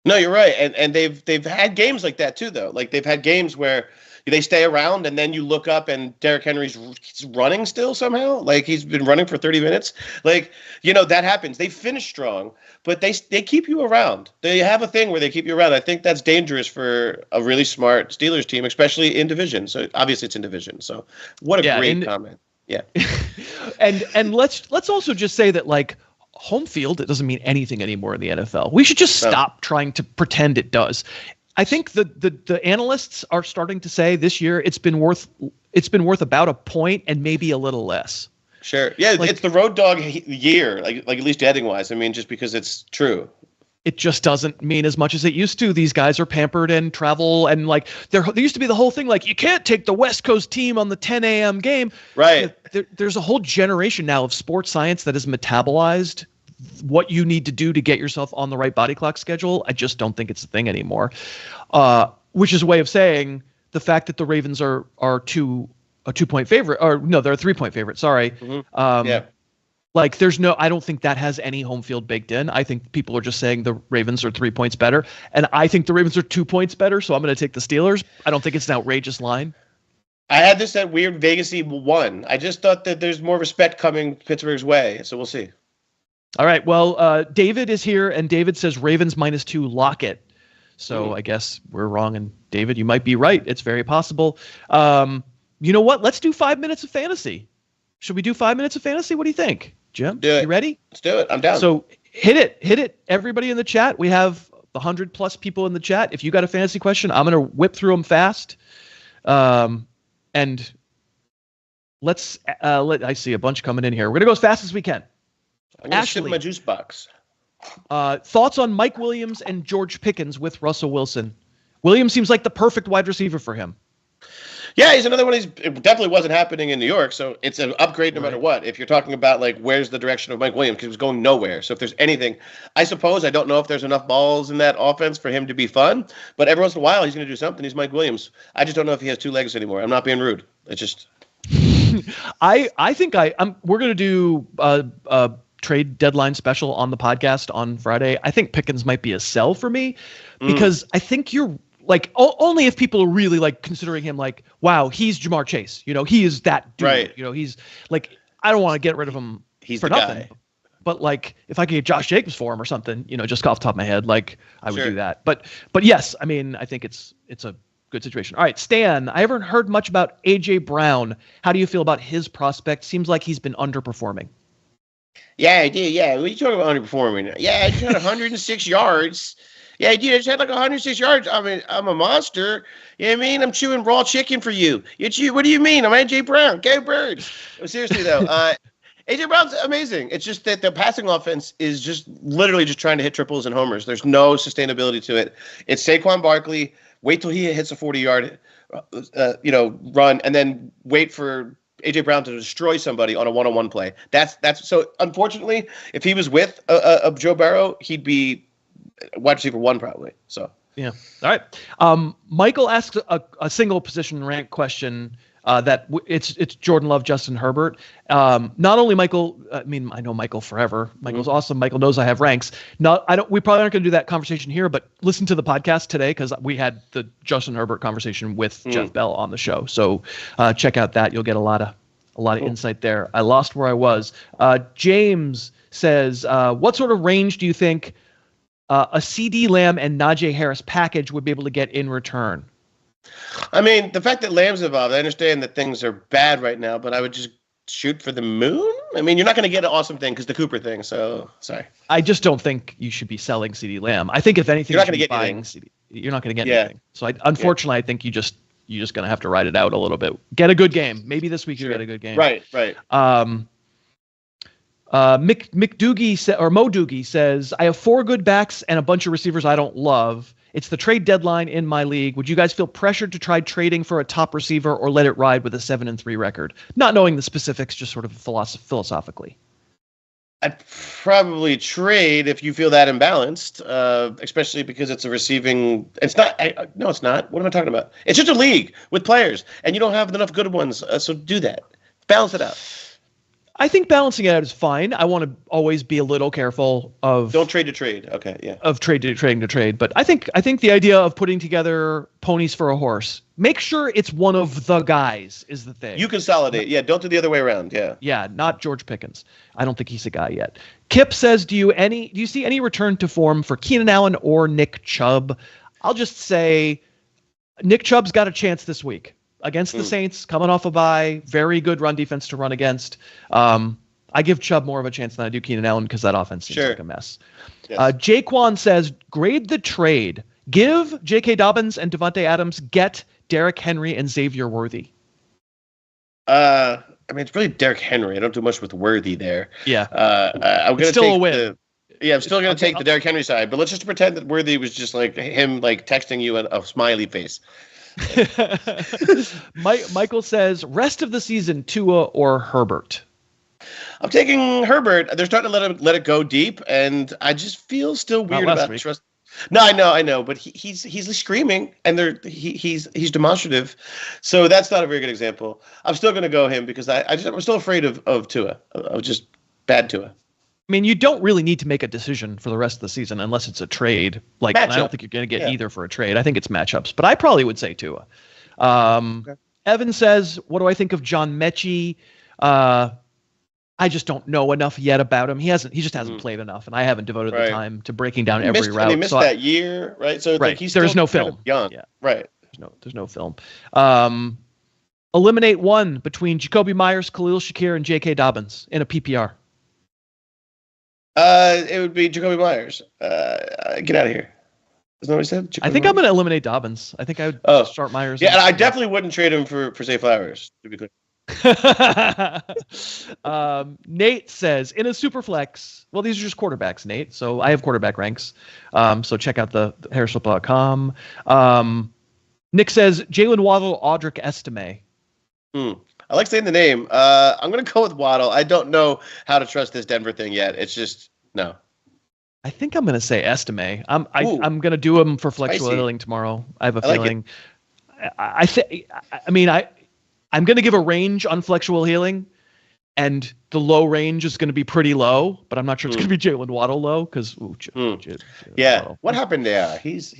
No, you're right. And they've had games like that too, though. Like they've had games where they stay around and then you look up and Derrick Henry's running still somehow. Like he's been running for 30 minutes. Like, that happens. They finish strong, but they keep you around. They have a thing where they keep you around. I think that's dangerous for a really smart Steelers team, especially in division. So obviously it's in division. So what a great comment. Yeah. and let's also just say that like home field, it doesn't mean anything anymore in the NFL. We should just stop trying to pretend it does. I think the analysts are starting to say this year it's been worth about a point and maybe a little less. Sure. Yeah, like, it's the road dog year, like at least heading wise. I mean, just because it's true. It just doesn't mean as much as it used to. These guys are pampered and travel, and like there used to be the whole thing like you can't take the West Coast team on the 10 a.m. game. Right. There's a whole generation now of sports science that has metabolized what you need to do to get yourself on the right body clock schedule. I just don't think it's a thing anymore. Which is a way of saying the fact that the Ravens are a 2-point favorite, or no, they're a 3-point favorite. Sorry. Mm-hmm. Yeah. Like I don't think that has any home field baked in. I think people are just saying the Ravens are 3 points better. And I think the Ravens are 2 points better. So I'm going to take the Steelers. I don't think it's an outrageous line. I had this at weird Vegas-y 1. I just thought that there's more respect coming Pittsburgh's way. So we'll see. All right. Well, David is here and David says Ravens -2, lock it. So I guess we're wrong. And David, you might be right. It's very possible. You know what? Let's do 5 minutes of fantasy. Should we do 5 minutes of fantasy? What do you think? Jim, do it. You ready? Let's do it. I'm down. So hit it. Everybody in the chat. We have 100+ people in the chat. If you got a fantasy question, I'm going to whip through them fast. And let's I see a bunch coming in here. We're going to go as fast as we can. I'm going to sip my juice box. Thoughts on Mike Williams and George Pickens with Russell Wilson? Williams seems like the perfect wide receiver for him. Yeah, he's another one. It definitely wasn't happening in New York, so it's an upgrade no matter what. If you're talking about like where's the direction of Mike Williams, because he was going nowhere. So if there's anything, I don't know if there's enough balls in that offense for him to be fun, but every once in a while he's going to do something. He's Mike Williams. I just don't know if he has 2 legs anymore. I'm not being rude. It's just. I think we're going to do a trade deadline special on the podcast on Friday. I think Pickens might be a sell for me because I think you're. Like only if people are really like considering him like, wow, he's Jamar Chase. You know, he is that dude. Right. You know, he's like, I don't want to get rid of him he's for the nothing. Guy. But like, if I could get Josh Jacobs for him or something, you know, just off the top of my head, like I would do that. But yes, I mean, I think it's a good situation. All right, Stan, I haven't heard much about AJ Brown. How do you feel about his prospect? Seems like he's been underperforming. Yeah, I did. Yeah, what are you talking about underperforming? Yeah, I just had 106 yards. Yeah, dude, I just had like 106 yards. I mean, I'm a monster. You know what I mean? I'm chewing raw chicken for you. What do you mean? I'm AJ Brown. Go Birds. Seriously, though, AJ Brown's amazing. It's just that the passing offense is just literally just trying to hit triples and homers. There's no sustainability to it. It's Saquon Barkley. Wait till he hits a 40-yard, run, and then wait for AJ Brown to destroy somebody on a one-on-one play. That's so. Unfortunately, if he was with a Joe Burrow, he'd be wide receiver 1 probably. So yeah. All right. Michael asks a single position rank question that it's Jordan Love, Justin Herbert. Not only Michael, I mean, I know Michael forever. Michael's awesome. Michael knows I have ranks. We probably aren't going to do that conversation here, but listen to the podcast today because we had the Justin Herbert conversation with Jeff Bell on the show. So check out that. You'll get a lot of insight there. I lost where I was. James says, what sort of range do you think a CD Lamb and Najee Harris package would be able to get in return? I mean, the fact that Lamb's involved, I understand that things are bad right now, but I would just shoot for the moon. I mean, you're not going to get an awesome thing because the Cooper thing. So sorry. I just don't think you should be selling CD Lamb. I think if anything, you're not going to get buying CD. You're not going to get anything. So unfortunately, I think you're just going to have to ride it out a little bit. Get a good game. Maybe this week you get a good game. Right. Mick Doogie Mo Doogie says, I have 4 good backs and a bunch of receivers I don't love. It's the trade deadline in my league. Would you guys feel pressured to try trading for a top receiver or let it ride with a 7-3 record? Not knowing the specifics, just sort of philosophically. I'd probably trade if you feel that imbalanced, especially because it's a receiving. It's not. No, it's not. What am I talking about? It's just a league with players, and you don't have enough good ones. So do that. Balance it out. I think balancing it out is fine. I want to always be a little careful of don't trade to trade. Okay, yeah. Of trading to trade, but I think the idea of putting together ponies for a horse, make sure it's one of the guys is the thing. You consolidate, yeah. Don't do the other way around, yeah. Yeah, not George Pickens. I don't think he's a guy yet. Kip says, do you see any return to form for Keenan Allen or Nick Chubb? I'll just say, Nick Chubb's got a chance this week. Against the Saints, coming off a bye, very good run defense to run against. I I give Chubb more of a chance than I do Keenan Allen because that offense seems like a mess. Yes. Jaquan says, grade the trade. Give J.K. Dobbins and Devontae Adams. Get Derrick Henry and Xavier Worthy. I mean, it's really Derrick Henry. I don't do much with Worthy there. Yeah. I'm going to take a win. I'm still going to take the Derrick Henry side, but let's just pretend that Worthy was just like him, like texting you a smiley face. Michael says, rest of the season, Tua or Herbert? I'm taking Herbert. They're starting to let it go deep, and I just feel still weird about trust. No, I know, but he's screaming, and he's demonstrative, so that's not a very good example. I'm still going to go him because I'm still afraid of Tua, of just bad Tua. I mean, you don't really need to make a decision for the rest of the season unless it's a trade. Like, I don't think you're going to get either for a trade. I think it's matchups, but I probably would say Tua. Okay. Evan says, what do I think of John Mechie? I just don't know enough yet about him. He just hasn't played enough, and I haven't devoted the time to breaking down every route. He missed that year, right? So like he's there's no film. Young, yeah, right? There's no film. Eliminate one between Jacoby Myers, Khalil Shakir, and J.K. Dobbins in a PPR. It would be Jacoby Myers. Get out of here. Isn't that what he said? I think I'm going to eliminate Dobbins. I think I would start Myers. Yeah, and I definitely wouldn't trade him for Zay Flowers, to be clear. Nate says, in a super flex, well, these are just quarterbacks, Nate. So I have quarterback ranks. So check out the harrisflip.com. Nick says, Jalen Waddle, Audric Estime. I like saying the name. I'm going to go with Waddle. I don't know how to trust this Denver thing yet. It's just, no. I think I'm going to say Estime. I'm going to do him for flexible healing tomorrow. I have a feeling. I'm going to give a range on flexible healing, and the low range is going to be pretty low, but I'm not sure it's going to be Jalen Waddle low because Waddle. What happened there? He's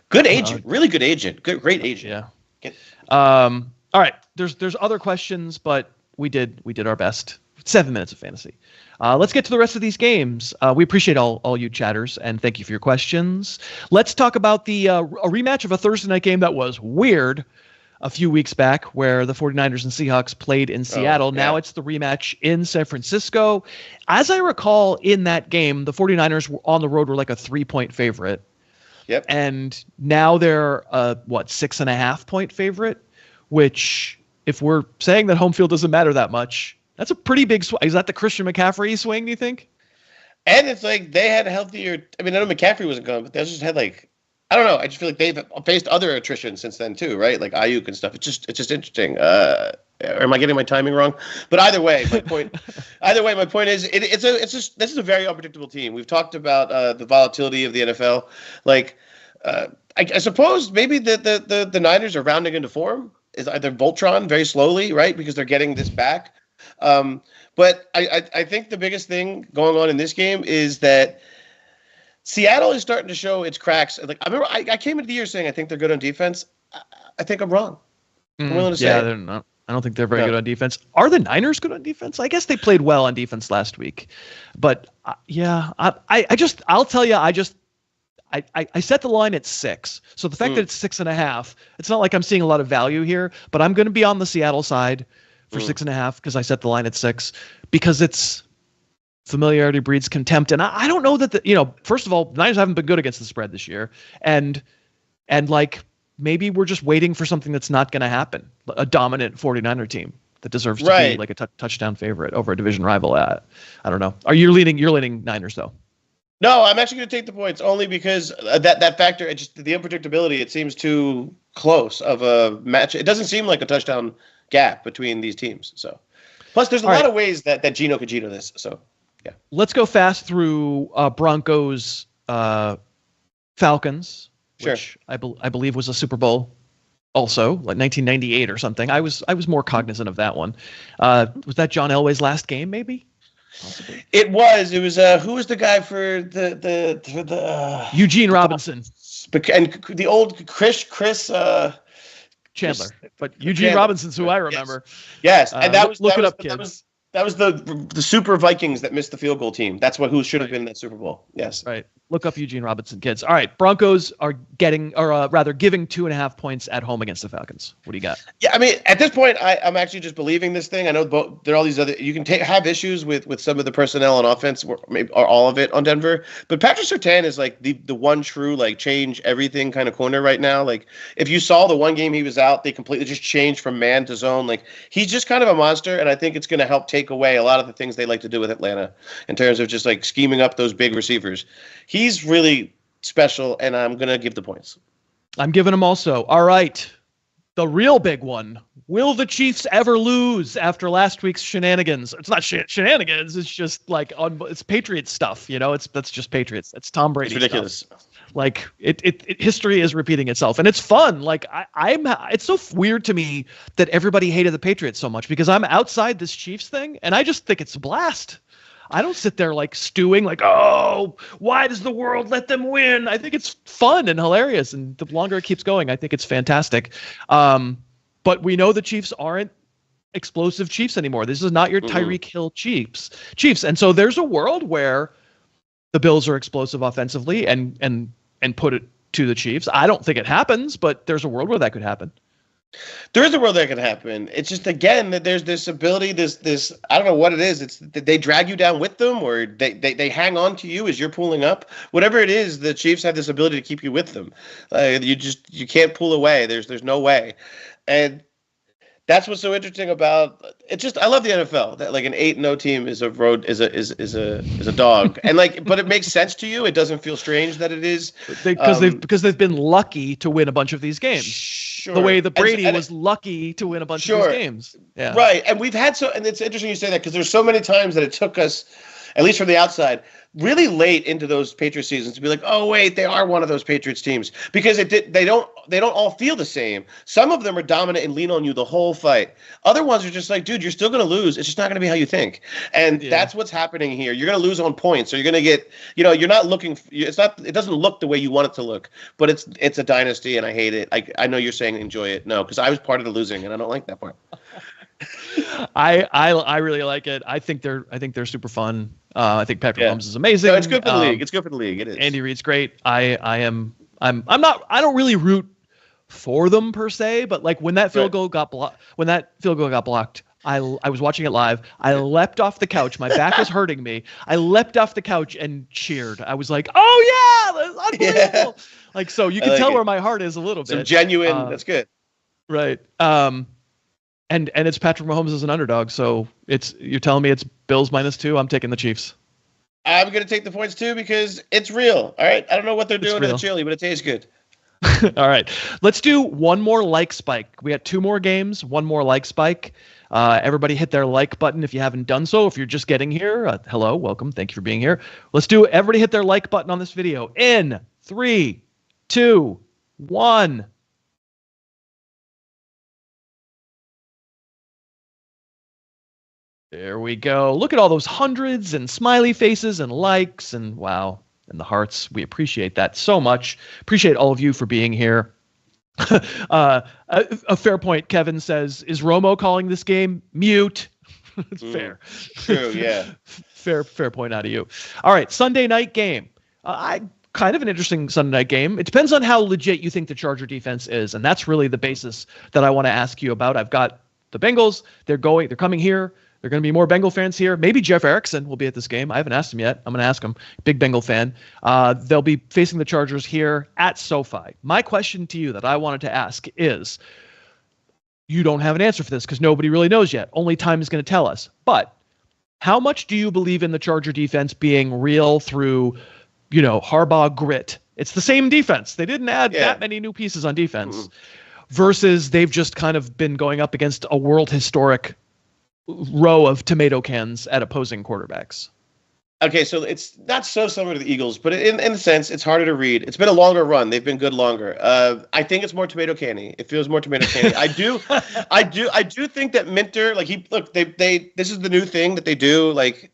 good agent, really good agent, great agent. Yeah. All right. There's other questions, but we did our best. 7 minutes of fantasy. Let's get to the rest of these games. We appreciate all you chatters, and thank you for your questions. Let's talk about a rematch of a Thursday night game that was weird a few weeks back, where the 49ers and Seahawks played in Seattle. Now it's the rematch in San Francisco. As I recall, in that game, the 49ers on the road were like a 3-point favorite. Yep. And now they're a 6.5-point favorite, which, if we're saying that home field doesn't matter that much, that's a pretty big swing. Is that the Christian McCaffrey swing, do you think? And it's like they had healthier. I mean, I know McCaffrey wasn't gone, but they just had I don't know. I just feel like they've faced other attrition since then too, right? Like Ayuk and stuff. It's just interesting. Am I getting my timing wrong? But either way, my point is this is a very unpredictable team. We've talked about the volatility of the NFL. I suppose maybe the Niners are rounding into form. Is either Voltron very slowly, right? Because they're getting this back. But I think the biggest thing going on in this game is that Seattle is starting to show its cracks. Like, I remember I came into the year saying I think they're good on defense. I think I'm wrong. I'm willing to say. Yeah, they're not. I don't think they're very good on defense. Are the Niners good on defense? I guess they played well on defense last week. But I'll tell you, I set the line at 6. So the fact that it's 6.5, it's not like I'm seeing a lot of value here, but I'm going to be on the Seattle side for 6.5 because I set the line at 6 because it's familiarity breeds contempt. And I don't know that first of all, the Niners haven't been good against the spread this year. And maybe we're just waiting for something that's not going to happen. A dominant 49er team that deserves to be like a touchdown favorite over a division rival. I don't know. You're leaning Niners though? No, I'm actually going to take the points only because that factor, just the unpredictability, it seems too close of a match. It doesn't seem like a touchdown gap between these teams. So, plus there's a lot of ways that Geno could Geno this. So, yeah. Let's go fast through Broncos, Falcons, which I believe was a Super Bowl also, like 1998 or something. I was more cognizant of that one. Was that John Elway's last game, maybe? Possibly. It was. Who was the guy for the Eugene Robinson and the old Chris Chandler, but Eugene Robinson's who I remember. Yes. And that was kids. That was the Super Vikings that missed the field goal team. That's who should have been in that Super Bowl. Yes. Right. Look up Eugene Robinson, kids. All right, Broncos are giving 2.5 points at home against the Falcons. What do you got? Yeah, I mean, at this point, I'm actually just believing this thing. I know there are all these other. You can have issues with some of the personnel on offense, or all of it on Denver. But Patrick Surtain is like the one true like change everything kind of corner right now. Like if you saw the one game he was out, they completely just changed from man to zone. Like he's just kind of a monster, and I think it's going to help take away a lot of the things they like to do with Atlanta in terms of just like scheming up those big receivers. He's really special, and I'm going to give the points. I'm giving them also. All right. The real big one. Will the Chiefs ever lose after last week's shenanigans? It's not shenanigans. It's just like it's Patriots stuff. That's just Patriots. It's Tom Brady. It's ridiculous. Stuff. Like history is repeating itself, and it's fun. Like it's so weird to me that everybody hated the Patriots so much because I'm outside this Chiefs thing, and I just think it's a blast. I don't sit there like stewing like, oh, why does the world let them win? I think it's fun and hilarious. And the longer it keeps going, I think it's fantastic. But we know the Chiefs aren't explosive Chiefs anymore. This is not your Tyreek Hill Chiefs. And so there's a world where the Bills are explosive offensively and put it to the Chiefs. I don't think it happens, but there's a world where that could happen. There is a world that can happen. It's just, again, that there's this ability, this I don't know what it is. It's that they drag you down with them, or they hang on to you as you're pulling up. Whatever it is, the Chiefs have this ability to keep you with them. You can't pull away. There's no way. And that's what's so interesting about it. Just, I love the NFL. That like an 8-0 team is a dog, and like, but it makes sense to you. It doesn't feel strange that it is because they've been lucky to win a bunch of these games. Sure. The way that Brady was lucky to win a bunch of these games. Yeah. Right, and and it's interesting you say that because there's so many times that it took us, at least from the outside, really late into those Patriots seasons to be like, oh wait, they are one of those Patriots teams, because they don't all feel the same. Some of them are dominant and lean on you the whole fight. Other ones are just like, dude, you're still going to lose. It's just not going to be how you think. And that's what's happening here. You're going to lose on points, or you're going to get, you're not looking. It doesn't look the way you want it to look. But it's a dynasty, and I hate it. I know you're saying enjoy it. No, because I was part of the losing, and I don't like that part. I really like it. I think they're super fun. I think Patrick Mahomes is amazing. No, it's good for the league. It's good for the league. It is. Andy Reid's great. I don't really root for them per se, but like when that field goal got blocked, I was watching it live. I leapt off the couch. My back was hurting me. I leapt off the couch and cheered. I was like, oh yeah, that's unbelievable. Yeah. Like, so you can tell where my heart is a little bit. Some genuine, that's good. Right. And it's Patrick Mahomes as an underdog, so you're telling me it's Bills -2. I'm taking the Chiefs. I'm going to take the points too because it's real. All right, I don't know what they're doing to the chili, but it tastes good. All right, let's do one more like spike. We got 2 more games, one more like spike. Everybody hit their like button if you haven't done so. If you're just getting here, hello, welcome, thank you for being here. Everybody hit their like button on this video in 3, 2, 1. There we go. Look at all those hundreds and smiley faces and likes and wow, and the hearts. We appreciate that so much. Appreciate all of you for being here. A fair point, Kevin says, is Romo calling this game? Mute. It's fair. True, yeah. Fair point out of you. All right, Sunday night game. Kind of an interesting Sunday night game. It depends on how legit you think the Charger defense is, and that's really the basis that I want to ask you about. I've got the Bengals. They're coming here. There are going to be more Bengal fans here. Maybe Jeff Erickson will be at this game. I haven't asked him yet. I'm going to ask him. Big Bengal fan. They'll be facing the Chargers here at SoFi. My question to you that I wanted to ask is, you don't have an answer for this because nobody really knows yet. Only time is going to tell us. But how much do you believe in the Charger defense being real through, Harbaugh grit? It's the same defense. They didn't add that many new pieces on defense versus they've just kind of been going up against a world historic row of tomato cans at opposing quarterbacks. Okay, so it's not so similar to the Eagles, but in a sense, it's harder to read. It's been a longer run. They've been good longer. I think it's more tomato canny. It feels more tomato canny. I do think that Minter, this is the new thing that they do. Like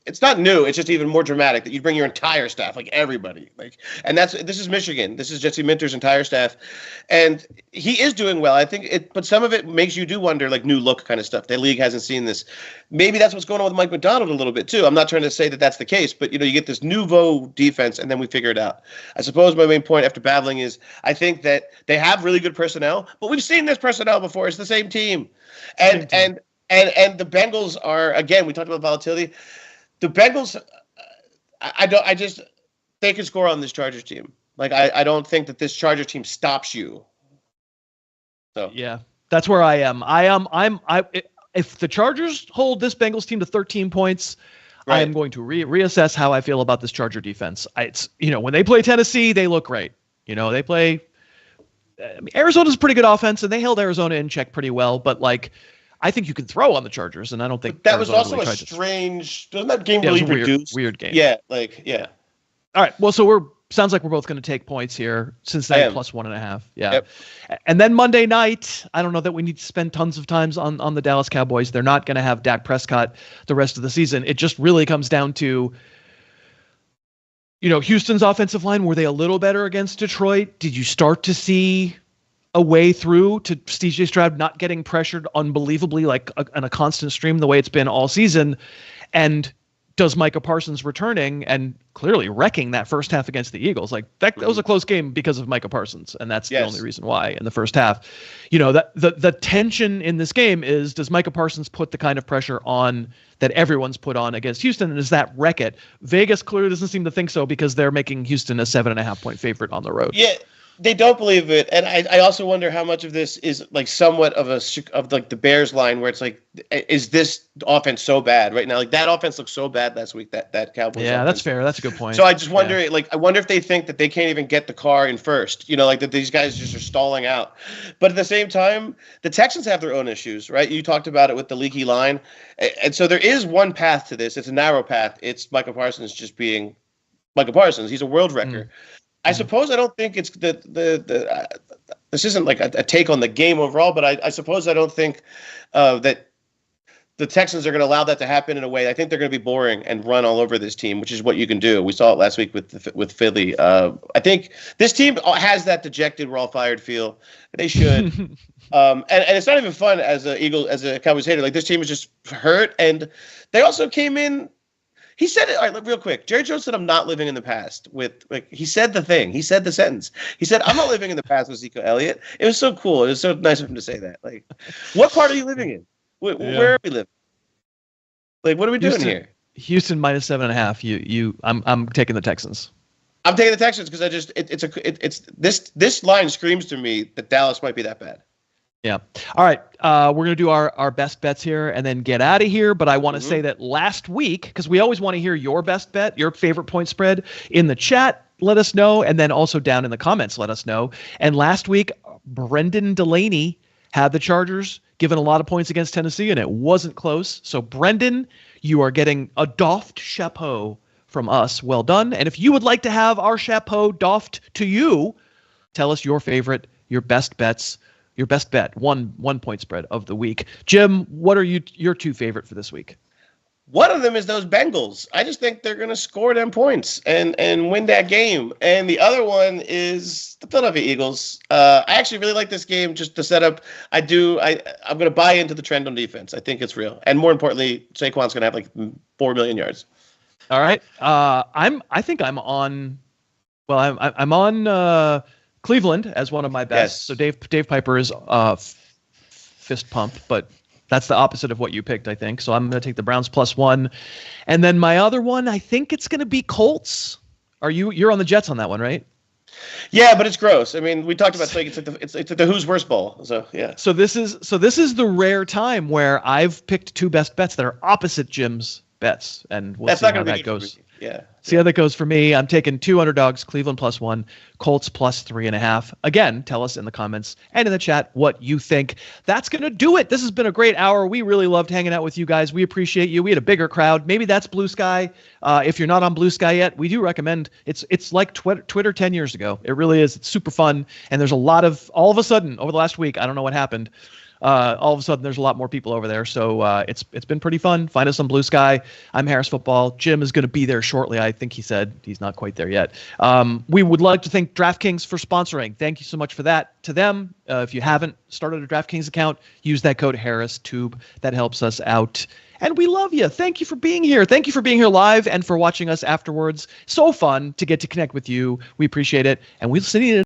it's not new. It's just even more dramatic that you bring your entire staff, like everybody. And this is Michigan. This is Jesse Minter's entire staff, and he is doing well. I think but some of it makes you do wonder, like new look kind of stuff. The league hasn't seen this. Maybe that's what's going on with Mike Macdonald a little bit too. I'm not trying to say that that's the case, but you get this nouveau defense, and then we figure it out. I suppose my main point after battling is I think that they have really good personnel, but we've seen this personnel before. It's the same team, and the Bengals are, again, we talked about volatility. The Bengals, they can score on this Chargers team. Like I don't think that this Chargers team stops you. So yeah, that's where I am. If the Chargers hold this Bengals team to 13 points, right, I am going to reassess how I feel about this Charger defense. When they play Tennessee, they look great. They play. Arizona's a pretty good offense, and they held Arizona in check pretty well. But I think you can throw on the Chargers, and I don't think that Arizona was also really a strange. Doesn't that game really reduce? Weird game. Yeah, All right. Well, so sounds like we're both going to take points here. Cincinnati plus 1.5. Yeah. Yep. And then Monday night, I don't know that we need to spend tons of time on the Dallas Cowboys. They're not going to have Dak Prescott the rest of the season. It just really comes down to, Houston's offensive line. Were they a little better against Detroit? Did you start to see a way through to CJ Stroud not getting pressured unbelievably on a constant stream the way it's been all season? And does Micah Parsons returning and clearly wrecking that first half against the Eagles? That was a close game because of Micah Parsons, and that's the only reason why in the first half. That the tension in this game is, does Micah Parsons put the kind of pressure on that everyone's put on against Houston, and does that wreck it? Vegas clearly doesn't seem to think so because they're making Houston a 7.5 point favorite on the road. Yeah. They don't believe it, and I also wonder how much of this is somewhat of the Bears line, where it's is this offense so bad right now? That offense looks so bad last week, that Cowboys. Yeah, offense. That's fair. That's a good point. So I just wonder, I wonder if they think that they can't even get the car in first. That these guys just are stalling out. But at the same time, the Texans have their own issues, right? You talked about it with the leaky line, and so there is one path to this. It's a narrow path. It's Micah Parsons just being Micah Parsons. He's a world wrecker. I suppose I don't think it's this isn't a take on the game overall, but I suppose I don't think that the Texans are going to allow that to happen in a way. I think they're going to be boring and run all over this team, which is what you can do. We saw it last week with Philly. I think this team has that dejected, we're all fired feel. They should. And it's not even fun as a Cowboys hater. This team is just hurt, and they also came in. He said it. All right, real quick. Jerry Jones said, "I'm not living in the past." He said the thing. He said the sentence. He said, "I'm not living in the past with Ezekiel Elliott." It was so cool. It was so nice of him to say that. What part are you living in? Where are we living? What are we doing here? Houston minus 7.5. I'm taking the Texans. I'm taking the Texans because this line screams to me that Dallas might be that bad. Yeah. All right. We're going to do our best bets here and then get out of here. But I want to say that last week, because we always want to hear your best bet, your favorite point spread in the chat, let us know. And then also down in the comments, let us know. And last week, Brendan Delaney had the Chargers given a lot of points against Tennessee, and it wasn't close. So, Brendan, you are getting a doffed chapeau from us. Well done. And if you would like to have our chapeau doffed to you, tell us your favorite, your best bets. Your best bet, one point spread of the week. Jim, what are your two favorite for this week? One of them is those Bengals. I just think they're going to score them points and win that game. And the other one is the Philadelphia Eagles. I actually really like this game, just the setup. I'm going to buy into the trend on defense. I think it's real. And more importantly, Saquon's going to have 4 million yards. All right. I think I'm on. Well, I'm on. Cleveland as one of my best. Yes. So Dave Piper is fist pump, but that's the opposite of what you picked, I think. So I'm going to take the Browns +1. And then my other one, I think it's going to be Colts. You're on the Jets on that one, right? Yeah, but it's gross. I mean, we talked about it's like the Who's Worst Bowl. So yeah. So this is the rare time where I've picked two best bets that are opposite Jim's bets, and we'll see how that goes. Yeah. See how that goes for me. I'm taking 2 underdogs, Cleveland +1, Colts +3.5. Again, tell us in the comments and in the chat what you think. That's going to do it. This has been a great hour. We really loved hanging out with you guys. We appreciate you. We had a bigger crowd. Maybe that's Blue Sky. If you're not on Blue Sky yet, we do recommend. It's like Twitter 10 years ago. It really is. It's super fun. And there's a lot of, all of a sudden, over the last week, I don't know what happened, all of a sudden there's a lot more people over there. So it's been pretty fun. Find us on Blue Sky. I'm Harris Football. Jim is going to be there shortly. I think he said he's not quite there yet. We would like to thank DraftKings for sponsoring. Thank you so much for that to them. If you haven't started a DraftKings account, use that code HarrisTube. That helps us out. And we love you. Thank you for being here. Thank you for being here live and for watching us afterwards. So fun to get to connect with you. We appreciate it. And we'll see you